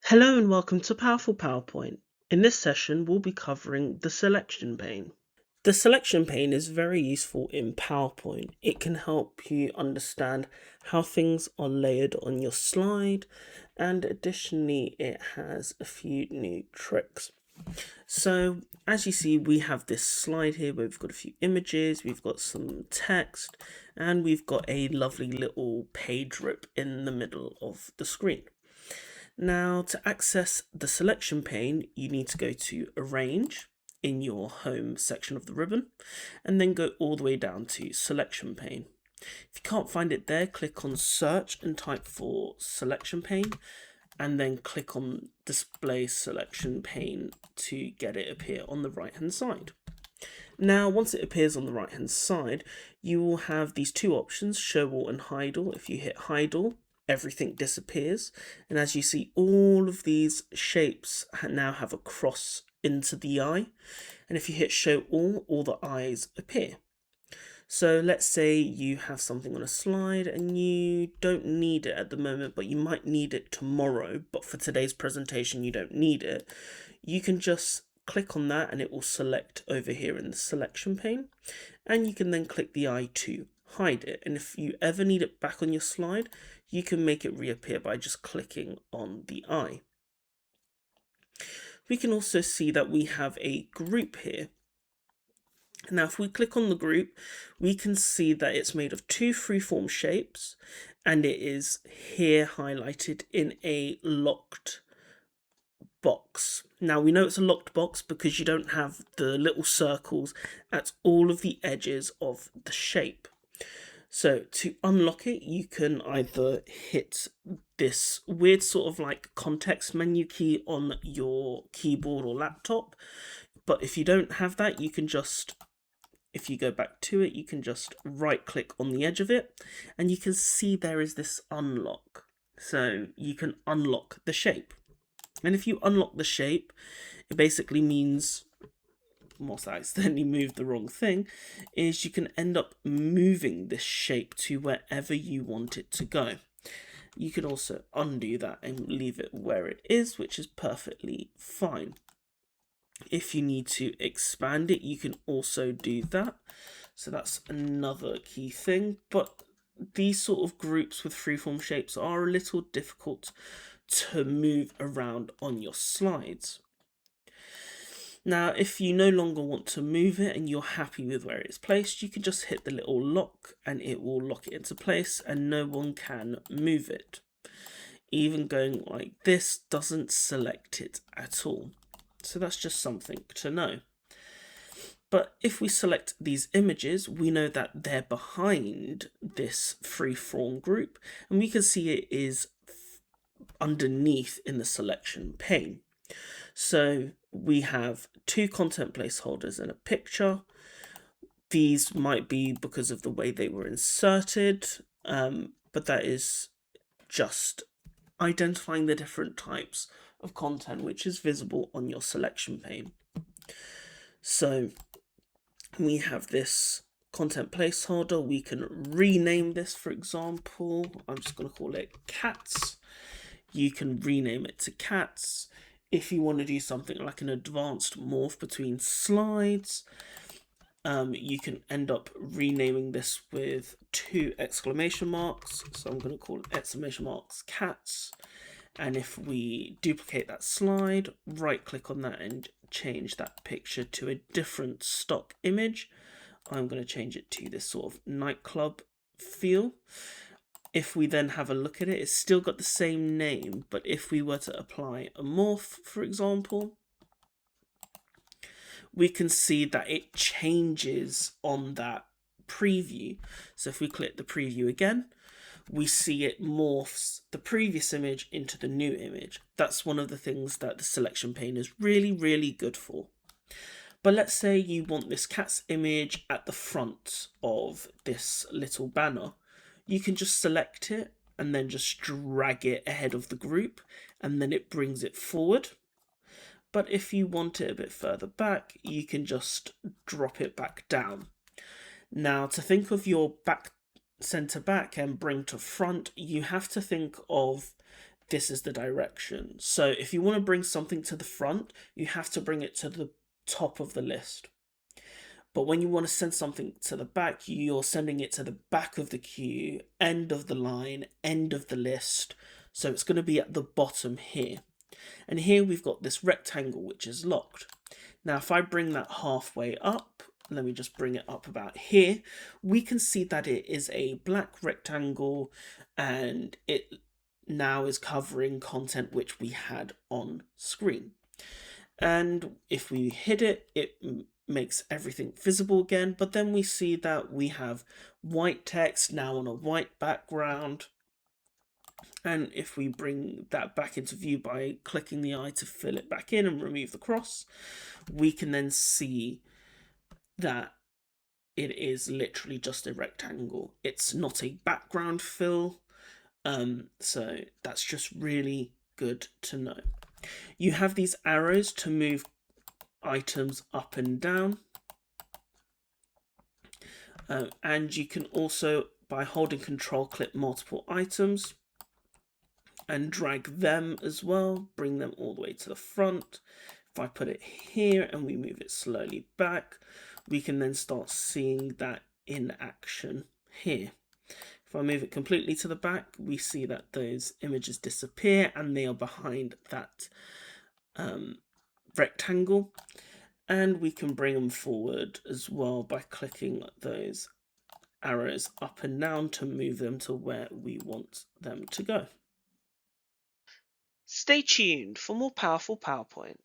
Hello and welcome to Powerful PowerPoint. In this session, we'll be covering the selection pane. The selection pane is very useful in PowerPoint. It can help you understand how things are layered on your slide, and additionally, it has a few new tricks. So, as you see, we have this slide here where we've got a few images, we've got some text, and we've got a lovely little page rip in the middle of the screen. Now, to access the selection pane, you need to go to Arrange in your home section of the ribbon, and then go all the way down to Selection Pane. If you can't find it there, click on Search and type for Selection Pane, and then click on Display Selection Pane to get it appear on the right hand side. Now, once it appears on the right hand side, you will have these two options, Show All and Hide All. If you hit Hide All, everything disappears, and as you see, all of these shapes now have a cross into the eye, and if you hit Show all the eyes appear. So let's say you have something on a slide and you don't need it at the moment, but you might need it tomorrow, but for today's presentation you don't need it. You can just click on that and it will select over here in the selection pane, and you can then click the eye to hide it, and if you ever need it back on your slide, you can make it reappear by just clicking on the eye. We can also see that we have a group here. Now, if we click on the group, we can see that it's made of two freeform shapes, and it is here highlighted in a locked box. Now, we know it's a locked box because you don't have the little circles at all of the edges of the shape. So to unlock it, you can either hit this weird sort of like context menu key on your keyboard or laptop, but if you don't have that, you can just, if you go back to it, you can just right click on the edge of it, and you can see there is this unlock. So you can unlock the shape. And if you unlock the shape, it basically means, whilst I accidentally moved the wrong thing, is you can end up moving this shape to wherever you want it to go. You can also undo that and leave it where it is, which is perfectly fine. If you need to expand it, you can also do that. So that's another key thing, but these sort of groups with freeform shapes are a little difficult to move around on your slides. Now, if you no longer want to move it and you're happy with where it's placed, you can just hit the little lock and it will lock it into place and no one can move it. Even going like this doesn't select it at all. So that's just something to know. But if we select these images, we know that they're behind this freeform group, and we can see it is underneath in the selection pane. So we have two content placeholders and a picture. These might be because of the way they were inserted, but that is just identifying the different types of content which is visible on your selection pane. So we have this content placeholder. We can rename this, for example, I'm just going to call it cats. You can rename it to cats. If you want to do something like an advanced morph between slides, you can end up renaming this with two exclamation marks. So I'm going to call it exclamation marks cats. And if we duplicate that slide, right click on that and change that picture to a different stock image, I'm going to change it to this sort of nightclub feel. If we then have a look at it, it's still got the same name, but if we were to apply a morph, for example, we can see that it changes on that preview. So if we click the preview again, we see it morphs the previous image into the new image. That's one of the things that the selection pane is really, really good for. But let's say you want this cat's image at the front of this little banner. You can just select it and then just drag it ahead of the group, and then it brings it forward. But if you want it a bit further back, you can just drop it back down. Now, to think of your back center back and bring to front, you have to think of this is the direction. So if you want to bring something to the front, you have to bring it to the top of the list. But when you want to send something to the back, you're sending it to the back of the queue, end of the line, end of the list. So it's going to be at the bottom here. And here we've got this rectangle which is locked. Now if I bring that halfway up, let me just bring it up about here, we can see that it is a black rectangle and it now is covering content which we had on screen. And if we hit it, it makes everything visible again, but then we see that we have white text now on a white background. And if we bring that back into view by clicking the eye to fill it back in and remove the cross, we can then see that it is literally just a rectangle. It's not a background fill. So that's just really good to know. You have these arrows to move items up and down. And you can also, by holding Control, click multiple items and drag them as well, bring them all the way to the front. If I put it here and we move it slowly back, we can then start seeing that in action here. If I move it completely to the back, we see that those images disappear and they are behind that rectangle. And we can bring them forward as well by clicking those arrows up and down to move them to where we want them to go. Stay tuned for more powerful PowerPoint.